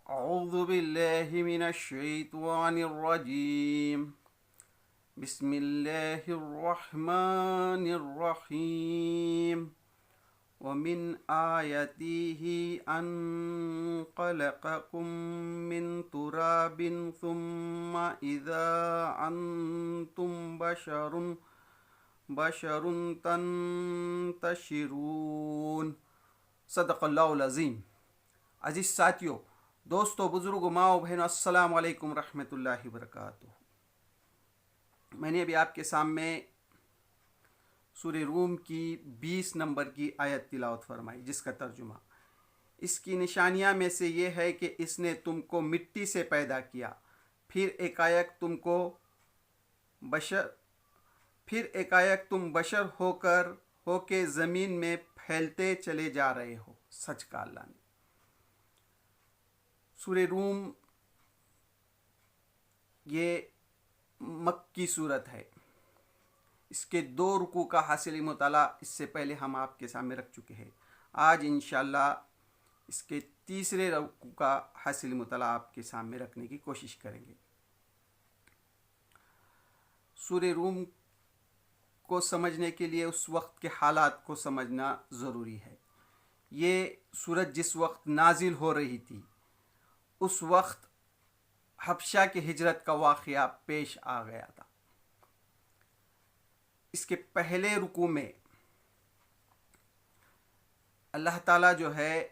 اعوذ باللہ من الشیطان الرجیم بسم اللہ الرحمن الرحیم ومن آیاته ان خلقکم من تراب ثم اذا انتم بشر تنتشرون۔ صدق اللہ العظیم۔ عزیز ساتھیو، دوستو، بزرگوں، ماؤں، بہنوں، السلام علیکم ورحمۃ اللہ وبرکاتہ۔ میں نے ابھی آپ کے سامنے سورہ روم کی 20 نمبر کی آیت تلاوت فرمائی، جس کا ترجمہ اس کی نشانیاں میں سے یہ ہے کہ اس نے تم کو مٹی سے پیدا کیا، پھر ایک تم بشر ہو کے زمین میں پھیلتے چلے جا رہے ہو۔ سچ کا اللہ نے۔ سورہ روم یہ مکی صورت ہے۔ اس کے 2 رکوع کا حاصل مطالعہ اس سے پہلے ہم آپ کے سامنے رکھ چکے ہیں۔ آج انشاءاللہ اس کے 3 رکوع کا حاصل مطالعہ آپ کے سامنے رکھنے کی کوشش کریں گے۔ سورہ روم کو سمجھنے کے لیے اس وقت کے حالات کو سمجھنا ضروری ہے۔ یہ سورت جس وقت نازل ہو رہی تھی، اس وقت حبشہ کی ہجرت کا واقعہ پیش آ گیا تھا۔ اس کے پہلے رکوع میں اللہ تعالیٰ جو ہے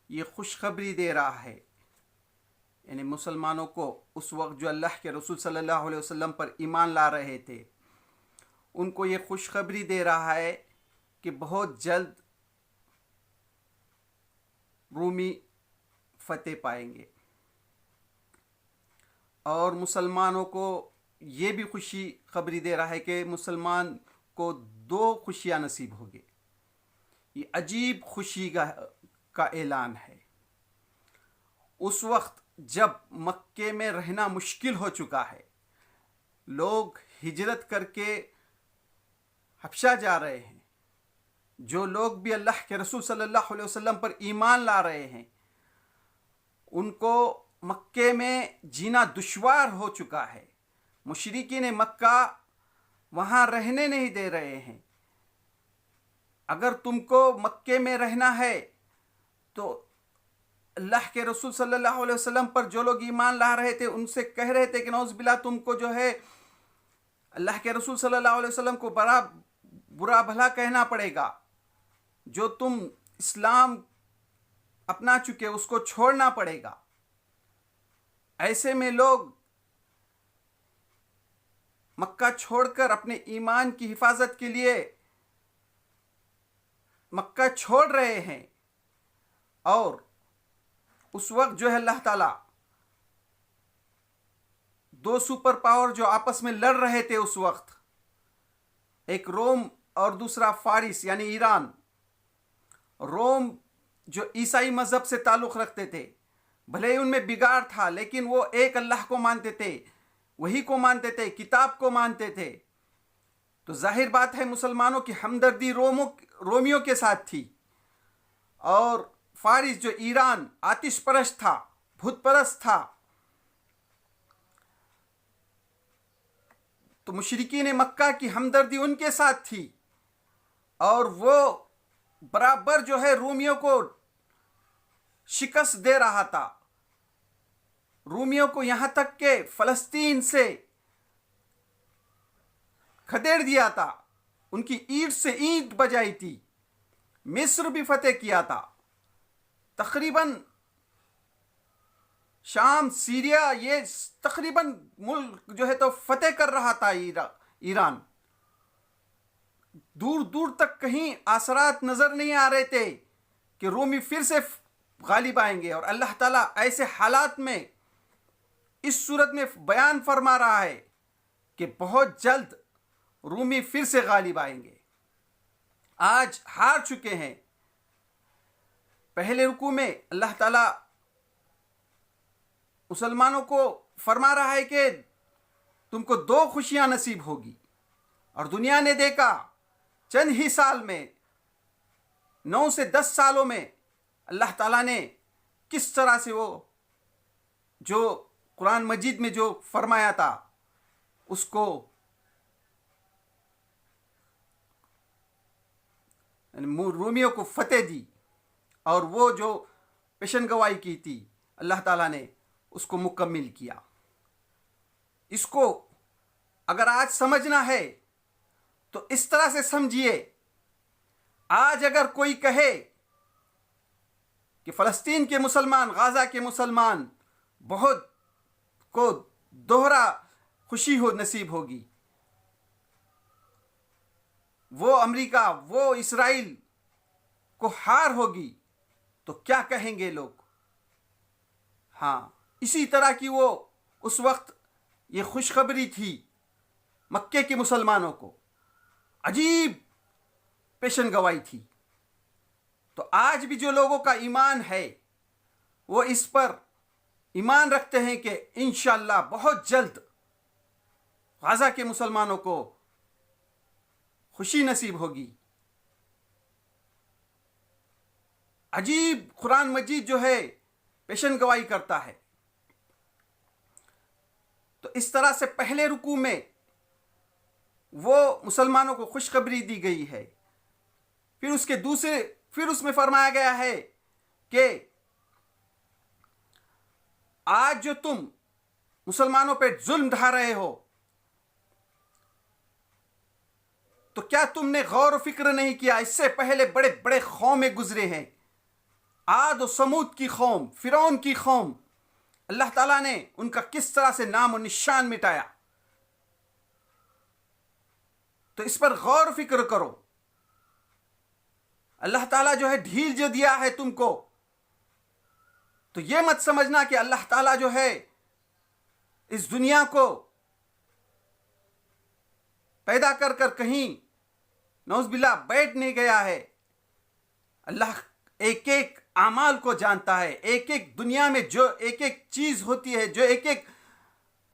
یہ خوشخبری دے رہا ہے، یعنی مسلمانوں کو اس وقت جو اللہ کے رسول صلی اللہ علیہ وسلم پر ایمان لا رہے تھے، ان کو یہ خوشخبری دے رہا ہے کہ بہت جلد رومی فتح پائیں گے، اور مسلمانوں کو یہ بھی خوشی خبری دے رہا ہے کہ مسلمان کو 2 خوشیاں نصیب ہوگی۔ یہ عجیب خوشی کا اعلان ہے۔ اس وقت جب مکے میں رہنا مشکل ہو چکا ہے، لوگ ہجرت کر کے حبشہ جا رہے ہیں، جو لوگ بھی اللہ کے رسول صلی اللہ علیہ وسلم پر ایمان لا رہے ہیں، ان کو مکے میں جینا دشوار ہو چکا ہے۔ مشرکین مکہ وہاں رہنے نہیں دے رہے ہیں۔ اگر تم کو مکے میں رہنا ہے تو اللہ کے رسول صلی اللہ علیہ وسلم پر جو لوگ ایمان لا رہے تھے ان سے کہہ رہے تھے کہ نعوذ باللہ تم کو جو ہے اللہ کے رسول صلی اللہ علیہ وسلم کو برا بھلا کہنا پڑے گا، جو تم اسلام اپنا چکے اس کو چھوڑنا پڑے گا۔ ایسے میں لوگ مکہ چھوڑ کر اپنے ایمان کی حفاظت کے لیے مکہ چھوڑ رہے ہیں، اور اس وقت جو ہے اللہ تعالیٰ 2 سپر پاور جو آپس میں لڑ رہے تھے اس وقت، ایک روم اور دوسرا فارس یعنی ایران۔ روم جو عیسائی مذہب سے تعلق رکھتے تھے، بھلے ہی ان میں بگاڑ تھا، لیکن وہ ایک اللہ کو مانتے تھے، وہی کو مانتے تھے، کتاب کو مانتے تھے۔ تو ظاہر بات ہے مسلمانوں کی ہمدردی رومیوں کے ساتھ تھی، اور فارس جو ایران آتش پرست تھا، بت پرست تھا، تو مشرکین مکہ کی ہمدردی ان کے ساتھ تھی، اور وہ برابر جو ہے رومیوں کو شکست دے رہا تھا۔ رومیوں کو یہاں تک کہ فلسطین سے کھدیڑ دیا تھا، ان کی اینٹ سے اینٹ بجائی تھی، مصر بھی فتح کیا تھا، تقریباً شام، سیریا، یہ تقریباً ملک جو ہے تو فتح کر رہا تھا ایران۔ دور دور تک کہیں آثرات نظر نہیں آ رہے تھے کہ رومی پھر سے غالب آئیں گے، اور اللہ تعالیٰ ایسے حالات میں اس صورت میں بیان فرما رہا ہے کہ بہت جلد رومی پھر سے غالب آئیں گے۔ آج ہار چکے ہیں۔ پہلے رکوع میں اللہ تعالیٰ مسلمانوں کو فرما رہا ہے کہ تم کو 2 خوشیاں نصیب ہوگی، اور دنیا نے دیکھا چند ہی سال میں 9 سے 10 سالوں میں اللہ تعالیٰ نے کس طرح سے وہ جو قرآن مجید میں جو فرمایا تھا اس کو رومیوں کو فتح دی، اور وہ جو پیشن گوائی کی تھی اللہ تعالیٰ نے اس کو مکمل کیا. اس کو اگر آج سمجھنا ہے تو اس طرح سے سمجھیے. آج اگر کوئی کہے کہ فلسطین کے مسلمان، غزہ کے مسلمان بہت کو دوہرا خوشی نصیب ہوگی، وہ امریکہ، وہ اسرائیل کو ہار ہوگی، تو کیا کہیں گے لوگ؟ ہاں، اسی طرح کی وہ اس وقت یہ خوشخبری تھی مکے کے مسلمانوں کو، عجیب پیشن گوائی تھی. تو آج بھی جو لوگوں کا ایمان ہے وہ اس پر ایمان رکھتے ہیں کہ انشاءاللہ بہت جلد غزہ کے مسلمانوں کو خوشی نصیب ہوگی. عجیب قرآن مجید جو ہے پیشن گوائی کرتا ہے. تو اس طرح سے پہلے رکوع میں وہ مسلمانوں کو خوشخبری دی گئی ہے. پھر اس میں فرمایا گیا ہے کہ آج جو تم مسلمانوں پہ ظلم ڈھا رہے ہو، تو کیا تم نے غور و فکر نہیں کیا؟ اس سے پہلے بڑے بڑے قومیں گزرے ہیں، عاد و سمود کی قوم، فرعون کی قوم، اللہ تعالیٰ نے ان کا کس طرح سے نام و نشان مٹایا. تو اس پر غور و فکر کرو. اللہ تعالیٰ جو ہے ڈھیل جو دیا ہے تم کو، تو یہ مت سمجھنا کہ اللہ تعالیٰ جو ہے اس دنیا کو پیدا کر کر کہیں نعوذ باللہ بیٹھ نہیں گیا ہے. اللہ ایک ایک اعمال کو جانتا ہے. ایک ایک دنیا میں جو ایک ایک چیز ہوتی ہے، جو ایک ایک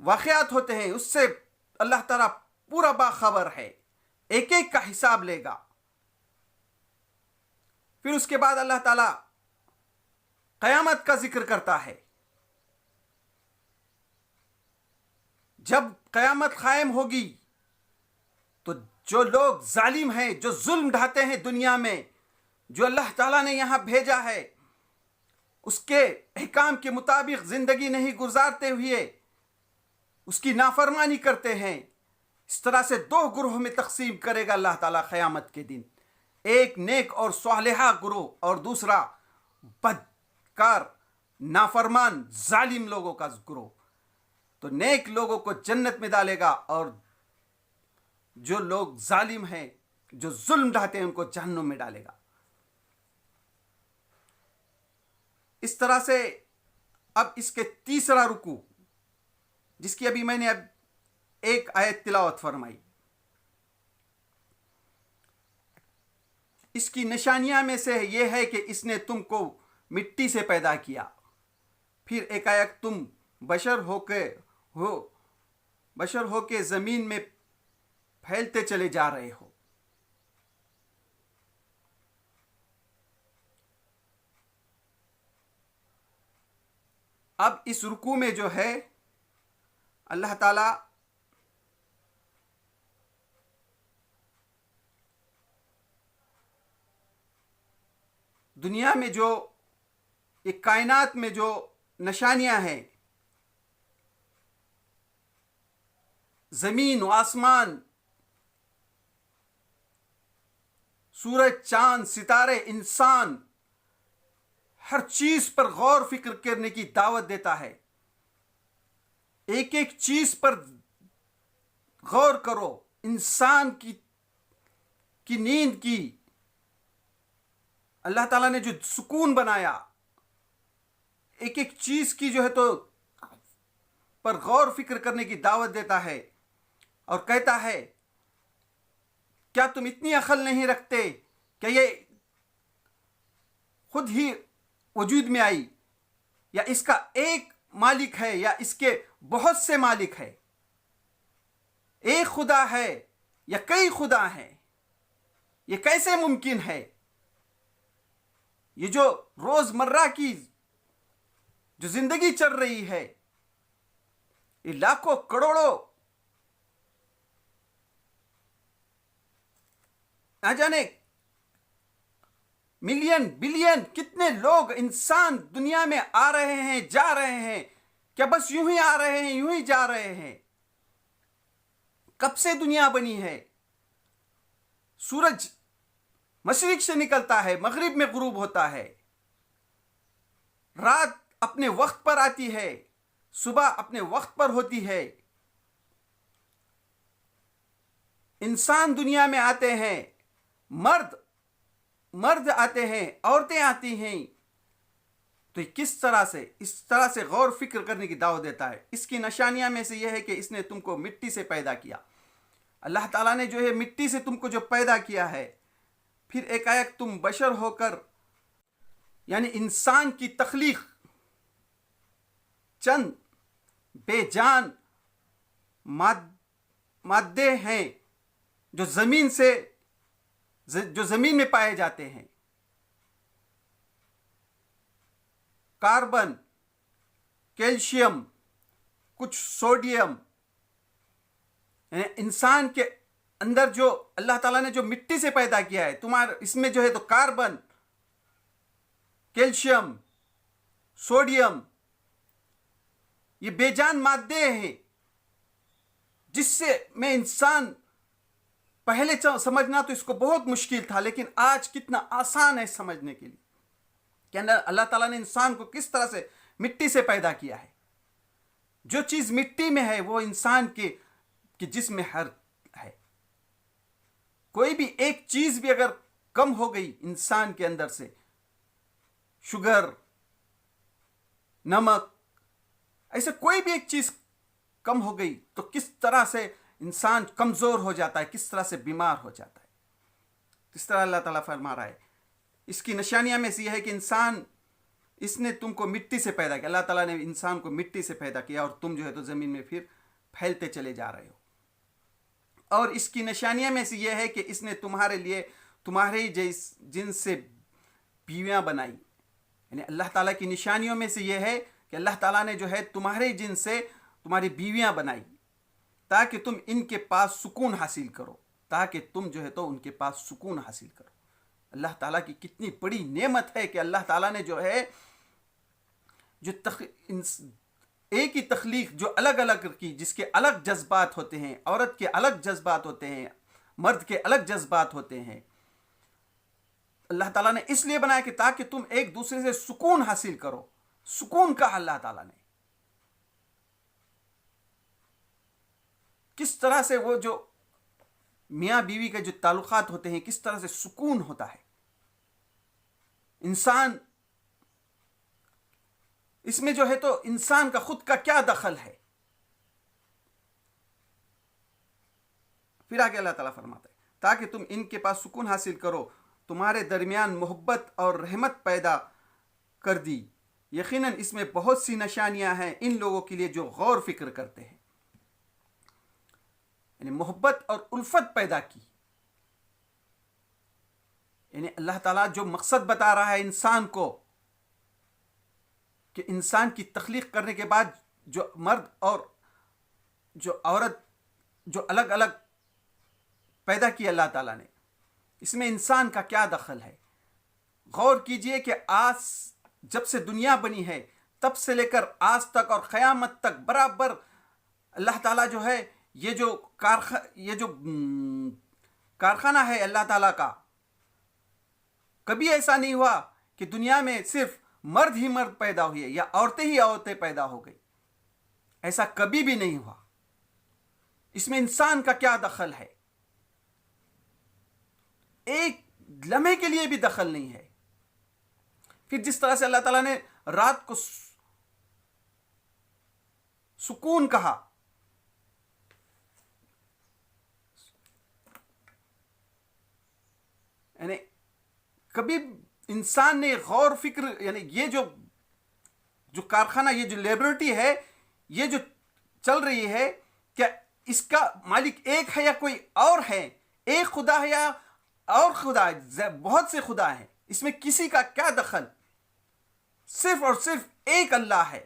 واقعات ہوتے ہیں، اس سے اللہ تعالیٰ پورا باخبر ہے. ایک ایک کا حساب لے گا. پھر اس کے بعد اللہ تعالیٰ قیامت کا ذکر کرتا ہے. جب قیامت قائم ہوگی تو جو لوگ ظالم ہیں، جو ظلم ڈھاتے ہیں دنیا میں، جو اللہ تعالیٰ نے یہاں بھیجا ہے اس کے احکام کے مطابق زندگی نہیں گزارتے ہوئے اس کی نافرمانی کرتے ہیں، اس طرح سے دو گروہ میں تقسیم کرے گا اللہ تعالیٰ قیامت کے دن. ایک نیک اور صالحہ گروہ، اور دوسرا بدکار نافرمان ظالم لوگوں کا گروہ. تو نیک لوگوں کو جنت میں ڈالے گا، اور جو لوگ ظالم ہیں، جو ظلم ڈھاتے ہیں، ان کو جہنم میں ڈالے گا. اس طرح سے اب اس کے تیسرا رکوع، جس کی ابھی میں نے ایک آیت تلاوت فرمائی، اس کی نشانیاں میں سے یہ ہے کہ اس نے تم کو مٹی سے پیدا کیا، پھر ایک تم بشر ہو کے زمین میں پھیلتے چلے جا رہے ہو. اب اس رکوع میں جو ہے اللہ تعالی دنیا میں جو ایک کائنات میں جو نشانیاں ہیں، زمین و آسمان، سورج، چاند، ستارے، انسان، ہر چیز پر غور فکر کرنے کی دعوت دیتا ہے. ایک ایک چیز پر غور کرو. انسان کی نیند کی اللہ تعالیٰ نے جو سکون بنایا، ایک ایک چیز کی جو ہے تو پر غور فکر کرنے کی دعوت دیتا ہے، اور کہتا ہے کیا تم اتنی عقل نہیں رکھتے کہ یہ خود ہی وجود میں آئی، یا اس کا ایک مالک ہے، یا اس کے بہت سے مالک ہے؟ ایک خدا ہے یا کئی خدا ہیں؟ یہ کیسے ممکن ہے؟ یہ جو روز مرہ کی جو زندگی چل رہی ہے، یہ لاکھوں کروڑوں نہ جانے ملین بلین کتنے لوگ انسان دنیا میں آ رہے ہیں، جا رہے ہیں، کیا بس یوں ہی آ رہے ہیں یوں ہی جا رہے ہیں؟ کب سے دنیا بنی ہے؟ سورج مشرق سے نکلتا ہے، مغرب میں غروب ہوتا ہے، رات اپنے وقت پر آتی ہے، صبح اپنے وقت پر ہوتی ہے، انسان دنیا میں آتے ہیں، مرد آتے ہیں، عورتیں آتی ہیں، تو کس طرح سے اس طرح سے غور فکر کرنے کی دعوت دیتا ہے۔ اس کی نشانیاں میں سے یہ ہے کہ اس نے تم کو مٹی سے پیدا کیا۔ اللہ تعالیٰ نے جو ہے مٹی سے تم کو جو پیدا کیا ہے، پھر ایک تم بشر ہو کر، یعنی انسان کی تخلیق چند بے جان مادے ہیں جو زمین میں پائے جاتے ہیں، کاربن، کیلشیم، کچھ سوڈیم، یعنی انسان کے اندر جو اللہ تعالیٰ نے جو مٹی سے پیدا کیا ہے، اس میں جو ہے تو کاربن، کیلشیم، سوڈیم، یہ بے جان مادے ہیں جس سے میں انسان پہلے سمجھنا تو اس کو بہت مشکل تھا، لیکن آج کتنا آسان ہے سمجھنے کے لیے کہ اللہ تعالیٰ نے انسان کو کس طرح سے مٹی سے پیدا کیا ہے۔ جو چیز مٹی میں ہے وہ انسان کے جسم میں ہر ہے۔ کوئی بھی ایک چیز بھی اگر کم ہو گئی انسان کے اندر سے، شوگر، نمک، ایسے کوئی بھی ایک چیز کم ہو گئی تو کس طرح سے انسان کمزور ہو جاتا ہے، کس طرح سے بیمار ہو جاتا ہے۔ اس طرح اللہ تعالیٰ فرما رہا ہے، اس کی نشانیاں میں سے یہ ہے کہ اس نے تم کو مٹی سے پیدا کیا۔ اللہ تعالیٰ نے انسان کو مٹی سے پیدا کیا، اور تم جو ہے تو زمین میں پھر پھیلتے چلے جا رہے ہو۔ اور اس کی نشانیاں میں سے یہ ہے کہ اس نے تمہارے لیے تمہارے جن سے بیویاں بنائی، یعنی اللہ تعالیٰ کی نشانیوں میں سے یہ ہے کہ اللہ تعالیٰ نے جو ہے تمہارے جن سے تمہاری بیویاں بنائی تاکہ تم ان کے پاس سکون حاصل کرو، تاکہ تم جو ہے تو ان کے پاس سکون حاصل کرو۔ اللہ تعالیٰ کی کتنی بڑی نعمت ہے کہ اللہ تعالیٰ نے جو ہے ایک ہی تخلیق جو الگ الگ کی، جس کے الگ جذبات ہوتے ہیں، عورت کے الگ جذبات ہوتے ہیں، مرد کے الگ جذبات ہوتے ہیں، اللہ تعالیٰ نے اس لیے بنایا کہ تاکہ تم ایک دوسرے سے سکون حاصل کرو۔ سکون کہا اللہ تعالیٰ نے، کس طرح سے وہ جو میاں بیوی کے جو تعلقات ہوتے ہیں کس طرح سے سکون ہوتا ہے۔ انسان اس میں جو ہے تو انسان کا خود کا کیا دخل ہے؟ پھر آگے اللہ تعالیٰ فرماتا ہے تاکہ تم ان کے پاس سکون حاصل کرو، تمہارے درمیان محبت اور رحمت پیدا کر دی۔ یقیناً اس میں بہت سی نشانیاں ہیں ان لوگوں کے لیے جو غور فکر کرتے ہیں۔ یعنی محبت اور الفت پیدا کی، یعنی اللہ تعالیٰ جو مقصد بتا رہا ہے انسان کو کہ انسان کی تخلیق کرنے کے بعد جو مرد اور جو عورت جو الگ الگ پیدا کی اللہ تعالیٰ نے، اس میں انسان کا کیا دخل ہے؟ غور کیجئے کہ آج جب سے دنیا بنی ہے تب سے لے کر آج تک اور قیامت تک برابر اللہ تعالیٰ جو ہے یہ جو کارخانہ ہے اللہ تعالیٰ کا، کبھی ایسا نہیں ہوا کہ دنیا میں صرف مرد ہی مرد پیدا ہوئے یا عورتیں ہی عورتیں پیدا ہو گئی، ایسا کبھی بھی نہیں ہوا۔ اس میں انسان کا کیا دخل ہے؟ ایک لمحے کے لیے بھی دخل نہیں ہے۔ پھر جس طرح سے اللہ تعالیٰ نے رات کو سکون کہا، یعنی کبھی انسان نے غور فکر، یعنی یہ جو کارخانہ، یہ جو لیبورٹری ہے، یہ جو چل رہی ہے، کیا اس کا مالک ایک ہے یا کوئی اور ہے؟ ایک خدا ہے یا اور خدا ہے؟ بہت سے خدا ہیں، اس میں کسی کا کیا دخل؟ صرف اور صرف ایک اللہ ہے،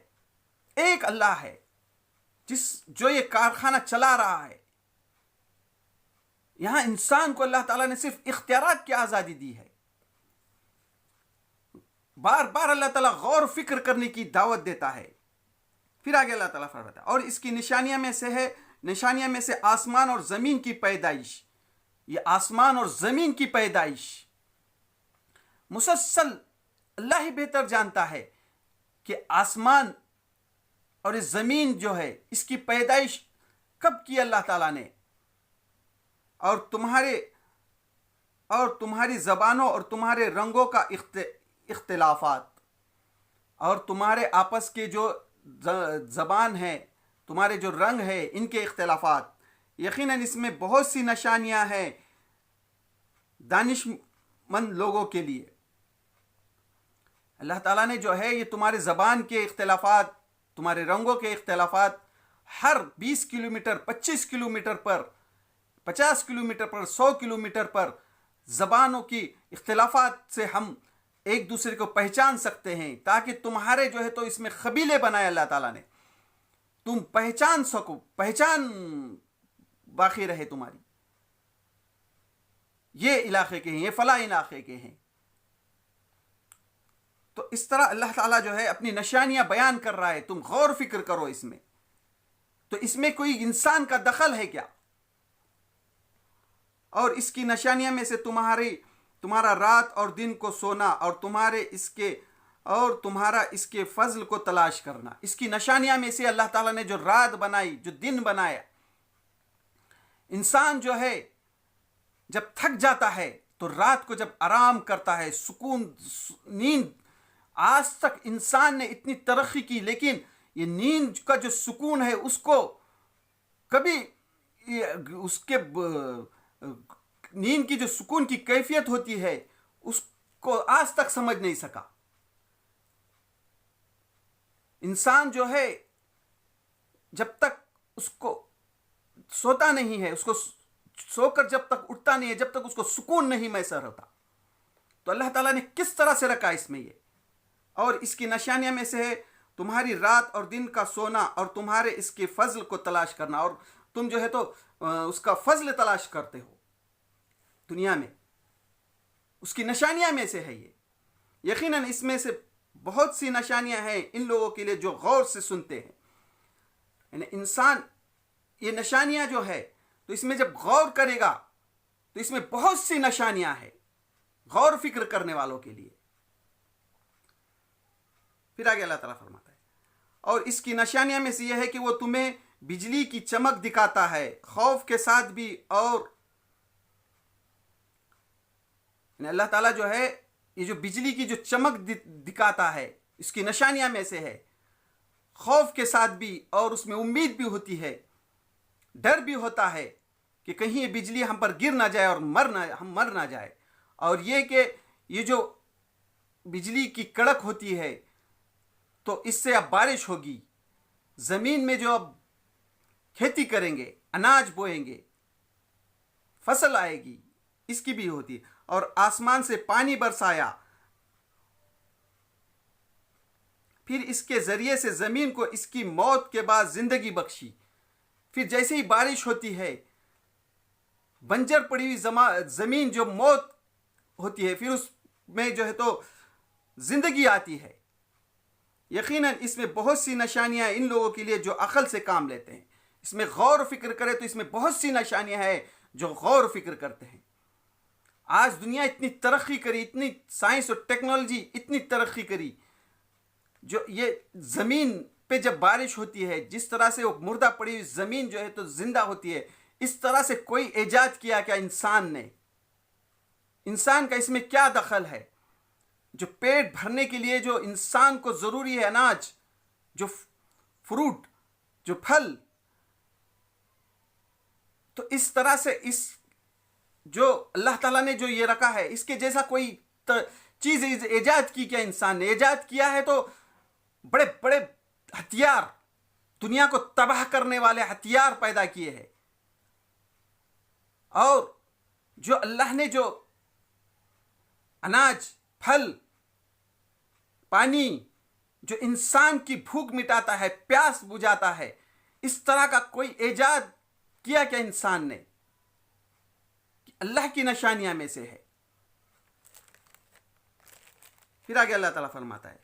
ایک اللہ ہے جو یہ کارخانہ چلا رہا ہے۔ یہاں انسان کو اللہ تعالیٰ نے صرف اختیارات کی آزادی دی ہے۔ بار بار اللہ تعالیٰ غور و فکر کرنے کی دعوت دیتا ہے۔ پھر آگے اللہ تعالیٰ فرماتا ہے اور اس کی نشانیاں میں سے آسمان اور زمین کی پیدائش۔ یہ آسمان اور زمین کی پیدائش مسلسل اللہ ہی بہتر جانتا ہے کہ آسمان اور اس زمین جو ہے اس کی پیدائش کب کی اللہ تعالیٰ نے، اور تمہاری زبانوں اور تمہارے رنگوں کا اختلافات، اور تمہارے آپس کے جو زبان ہے، تمہارے جو رنگ ہے، ان کے اختلافات۔ یقیناً اس میں بہت سی نشانیاں ہیں دانش مند لوگوں کے لیے۔ اللہ تعالیٰ نے جو ہے یہ تمہارے زبان کے اختلافات، تمہارے رنگوں کے اختلافات ہر 20 کلومیٹر، 25 کلومیٹر پر، 50 کلومیٹر پر، 100 کلومیٹر پر زبانوں کی اختلافات سے ہم ایک دوسرے کو پہچان سکتے ہیں، تاکہ تمہارے جو ہے تو اس میں قبیلے بنائے اللہ تعالیٰ نے، تم پہچان سکو، پہچان باقی رہے تمہاری، یہ علاقے کے ہیں، یہ فلاں علاقے کے ہیں۔ تو اس طرح اللہ تعالیٰ جو ہے اپنی نشانیاں بیان کر رہا ہے، تم غور فکر کرو اس میں۔ تو اس میں کوئی انسان کا دخل ہے کیا؟ اور اس کی نشانیاں میں سے تمہارا رات اور دن کو سونا، اور تمہارا اس کے فضل کو تلاش کرنا۔ اس کی نشانیاں میں سے اللہ تعالیٰ نے جو رات بنائی، جو دن بنایا، انسان جو ہے جب تھک جاتا ہے تو رات کو جب آرام کرتا ہے، سکون، نیند۔ آج تک انسان نے اتنی ترقی کی، لیکن یہ نیند کا جو سکون ہے اس کو کبھی اس کے نیند کی جو سکون کی کیفیت ہوتی ہے اس کو آج تک سمجھ نہیں سکا۔ انسان جو ہے جب تک اس کو سوتا نہیں ہے، اس کو سو کر جب تک اٹھتا نہیں ہے، جب تک اس کو سکون نہیں میسر ہوتا۔ تو اللہ تعالیٰ نے کس طرح سے رکھا اس میں یہ، اور اس کی نشانیاں میں سے ہے تمہاری رات اور دن کا سونا، اور تمہارے اس کے فضل کو تلاش کرنا، اور تم جو ہے تو اس کا فضل تلاش کرتے ہو دنیا میں، اس کی نشانیاں میں سے ہے یہ۔ یقیناً اس میں سے بہت سی نشانیاں ہیں ان لوگوں کے لیے جو غور سے سنتے ہیں۔ یعنی انسان یہ نشانیاں جو ہے تو اس میں جب غور کرے گا تو اس میں بہت سی نشانیاں ہیں غور فکر کرنے والوں کے لیے۔ پھر آگے اللہ تعالیٰ فرماتا ہے اور اس کی نشانیاں میں سے یہ ہے کہ وہ تمہیں بجلی کی چمک دکھاتا ہے، خوف کے ساتھ بھی، اور یعنی اللہ تعالیٰ جو ہے یہ جو بجلی کی جو چمک دکھاتا ہے اس کی نشانیاں میں سے ہے، خوف کے ساتھ بھی، اور اس میں امید بھی ہوتی ہے، ڈر بھی ہوتا ہے کہ کہیں یہ بجلی ہم پر گر نہ جائے اور ہم مر نہ جائے۔ اور یہ کہ یہ جو بجلی کی کڑک ہوتی ہے تو اس سے اب بارش ہوگی، زمین میں جو اب کھیتی کریں گے، اناج بوئیں گے، فصل آئے گی، اس کی بھی ہوتی ہے۔ اور آسمان سے پانی برسایا، پھر اس کے ذریعے سے زمین کو اس کی موت کے بعد زندگی بخشی۔ پھر جیسے ہی بارش ہوتی ہے، بنجر پڑی ہوئی زمین جو موت ہوتی ہے، پھر اس میں جو ہے تو زندگی آتی ہے۔ یقیناً اس میں بہت سی نشانیاں ہیں ان لوگوں کے لیے جو عقل سے کام لیتے ہیں۔ اس میں غور و فکر کرے تو اس میں بہت سی نشانیاں ہیں جو غور و فکر کرتے ہیں۔ آج دنیا اتنی ترقی کری، اتنی سائنس اور ٹیکنالوجی اتنی ترقی کری، جو یہ زمین پہ جب بارش ہوتی ہے جس طرح سے وہ مردہ پڑی ہوئی زمین جو ہے تو زندہ ہوتی ہے، اس طرح سے کوئی ایجاد کیا کیا انسان نے؟ انسان کا اس میں کیا دخل ہے؟ جو پیٹ بھرنے کے لیے جو انسان کو ضروری ہے، اناج، جو فروٹ، جو پھل، تو اس طرح سے اس جو اللہ تعالیٰ نے جو یہ رکھا ہے، اس کے جیسا کوئی چیز ایجاد کی کیا انسان نے؟ ایجاد کیا ہے تو بڑے بڑے ہتھیار، دنیا کو تباہ کرنے والے ہتھیار پیدا کیے ہیں۔ اور جو اللہ نے جو اناج، پھل، پانی، جو انسان کی بھوک مٹاتا ہے، پیاس بجھاتا ہے، اس طرح کا کوئی ایجاد کیا کیا انسان نے؟ اللہ کی نشانیاں میں سے ہے۔ پھر آگے اللہ تعالیٰ فرماتا ہے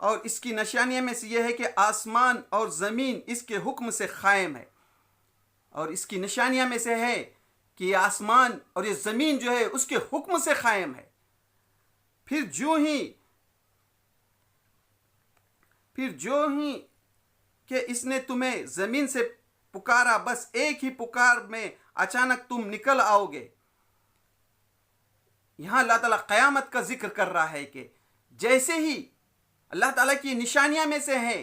اور اس کی نشانیوں میں سے یہ ہے کہ آسمان اور زمین اس کے حکم سے قائم ہے، اور اس کی نشانیوں میں سے ہے کہ یہ آسمان اور یہ زمین جو ہے اس کے حکم سے قائم ہے۔ پھر جو ہی کہ اس نے تمہیں زمین سے پکارا، بس ایک ہی پکار میں اچانک تم نکل آؤ گے۔ یہاں اللہ تعالیٰ قیامت کا ذکر کر رہا ہے کہ جیسے ہی اللہ تعالیٰ کی نشانیاں میں سے ہے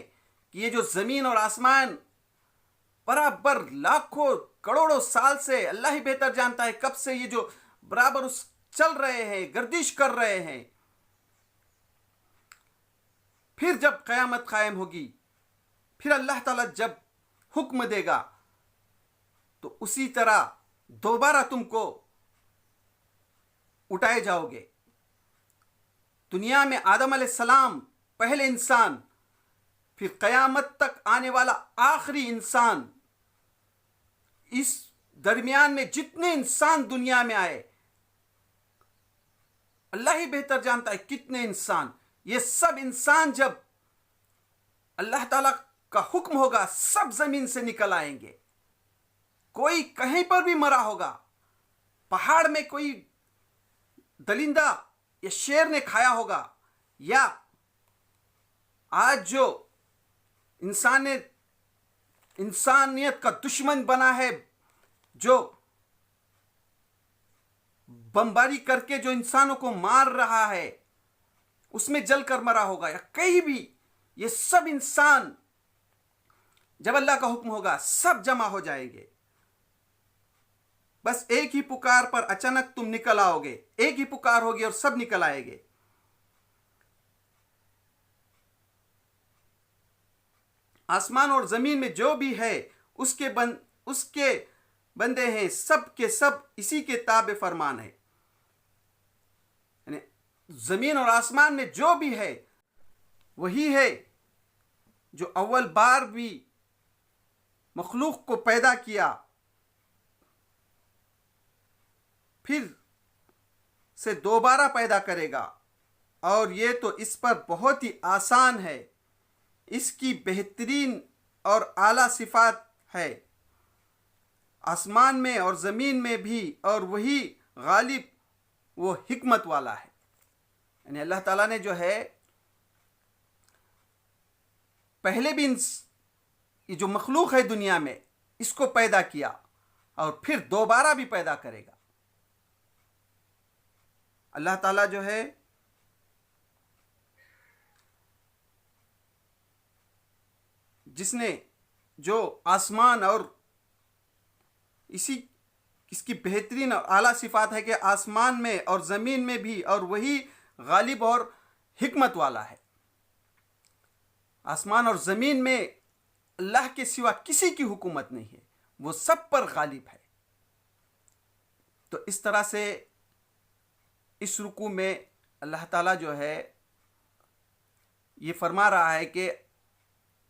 کہ یہ جو زمین اور آسمان برابر لاکھوں کروڑوں سال سے، اللہ ہی بہتر جانتا ہے کب سے یہ جو برابر چل رہے ہیں، گردش کر رہے ہیں، پھر جب قیامت قائم ہوگی، پھر اللہ تعالیٰ جب حکم دے گا تو اسی طرح دوبارہ تم کو اٹھائے جاؤ گے۔ دنیا میں آدم علیہ السلام پہلے انسان، پھر قیامت تک آنے والا آخری انسان، اس درمیان میں جتنے انسان دنیا میں آئے، اللہ ہی بہتر جانتا ہے کتنے انسان، یہ سب انسان جب اللہ تعالیٰ کا حکم ہوگا سب زمین سے نکل آئیں گے۔ کوئی کہیں پر بھی مرا ہوگا، پہاڑ میں کوئی درندہ یا شیر نے کھایا ہوگا، یا آج جو انسانیت کا دشمن بنا ہے، جو بمباری کر کے جو انسانوں کو مار رہا ہے، اس میں جل کر مرا ہوگا، یا کہیں بھی، یہ سب انسان جب اللہ کا حکم ہوگا سب جمع ہو جائیں گے۔ بس ایک ہی پکار پر اچانک تم نکل آؤ گے، ایک ہی پکار ہوگی اور سب نکل آئے گے۔ آسمان اور زمین میں جو بھی ہے اس کے بندے ہیں، سب کے سب اسی کے تابع فرمان ہے۔ یعنی زمین اور آسمان میں جو بھی ہے وہی ہے جو اول بار بھی مخلوق کو پیدا کیا، پھر سے دوبارہ پیدا کرے گا، اور یہ تو اس پر بہت ہی آسان ہے، اس کی بہترین اور اعلیٰ صفات ہے، آسمان میں اور زمین میں بھی، اور وہی غالب وہ حکمت والا ہے۔ یعنی اللہ تعالیٰ نے جو ہے پہلے بھی یہ جو مخلوق ہے دنیا میں اس کو پیدا کیا، اور پھر دوبارہ بھی پیدا کرے گا۔ اللہ تعالیٰ جو ہے جس نے جو آسمان اور اس کی بہترین اور اعلیٰ صفات ہے کہ آسمان میں اور زمین میں بھی، اور وہی غالب اور حکمت والا ہے۔ آسمان اور زمین میں اللہ کے سوا کسی کی حکومت نہیں ہے، وہ سب پر غالب ہے۔ تو اس طرح سے اس رکوع میں اللہ تعالیٰ جو ہے یہ فرما رہا ہے کہ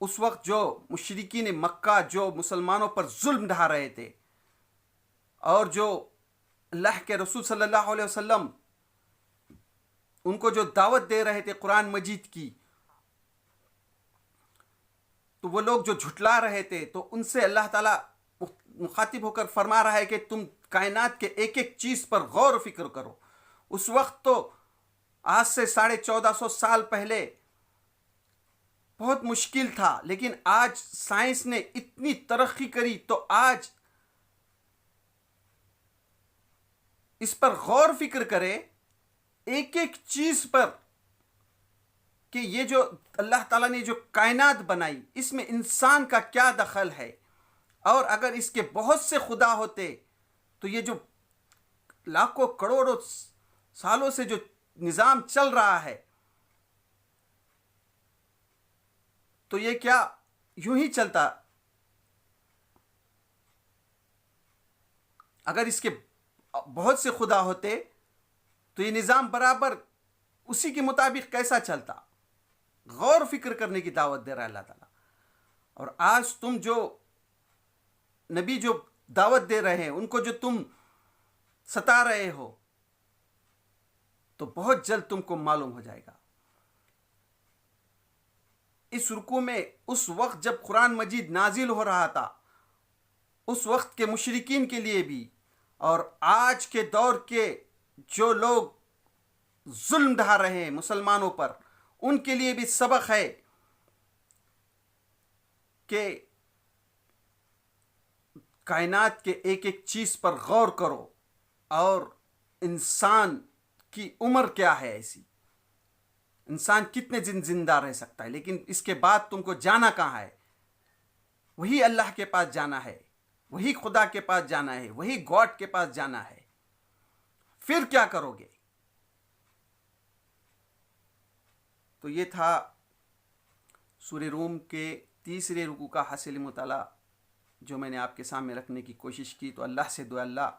اس وقت جو مشرکین مکہ جو مسلمانوں پر ظلم ڈھا رہے تھے، اور جو اللہ کے رسول صلی اللہ علیہ وسلم ان کو جو دعوت دے رہے تھے قرآن مجید کی، تو وہ لوگ جو جھٹلا رہے تھے، تو ان سے اللہ تعالیٰ مخاطب ہو کر فرما رہا ہے کہ تم کائنات کے ایک ایک چیز پر غور و فکر کرو۔ اس وقت تو آج سے 1450 سال پہلے بہت مشکل تھا، لیکن آج سائنس نے اتنی ترقی کری، تو آج اس پر غور فکر کرے ایک ایک چیز پر، کہ یہ جو اللہ تعالیٰ نے جو کائنات بنائی اس میں انسان کا کیا دخل ہے، اور اگر اس کے بہت سے خدا ہوتے تو یہ جو لاکھوں کروڑوں سالوں سے جو نظام چل رہا ہے تو یہ کیا یوں ہی چلتا؟ اگر اس کے بہت سے خدا ہوتے تو یہ نظام برابر اسی کے مطابق کیسا چلتا؟ غور فکر کرنے کی دعوت دے رہا ہے اللہ تعالیٰ. اور آج تم جو نبی جو دعوت دے رہے ہیں ان کو جو تم ستا رہے ہو تو بہت جلد تم کو معلوم ہو جائے گا. اس رکوع میں اس وقت جب قرآن مجید نازل ہو رہا تھا اس وقت کے مشرکین کے لیے بھی اور آج کے دور کے جو لوگ ظلم ڈھا رہے ہیں مسلمانوں پر ان کے لیے بھی سبق ہے کہ کائنات کے ایک ایک چیز پر غور کرو اور انسان کی عمر کیا ہے ایسی, انسان کتنے دن زندہ رہ سکتا ہے, لیکن اس کے بعد تم کو جانا کہاں ہے؟ وہی اللہ کے پاس جانا ہے, وہی خدا کے پاس جانا ہے, وہی گاڈ کے پاس جانا ہے. پھر کیا کرو گے؟ تو یہ تھا سورہ روم کے تیسرے رکوع کا حاصل مطالعہ جو میں نے آپ کے سامنے رکھنے کی کوشش کی. تو اللہ سے دعا, اللہ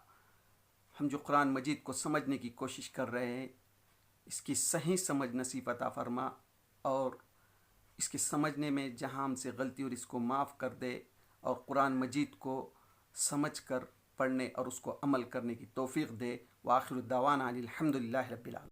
ہم جو قرآن مجید کو سمجھنے کی کوشش کر رہے ہیں اس کی صحیح سمجھ نصیب عطا فرما, اور اس کے سمجھنے میں جہاں ہم سے غلطی اور اس کو معاف کر دے, اور قرآن مجید کو سمجھ کر پڑھنے اور اس کو عمل کرنے کی توفیق دے. وآخر الدعوانا الحمد للہ رب العالمین.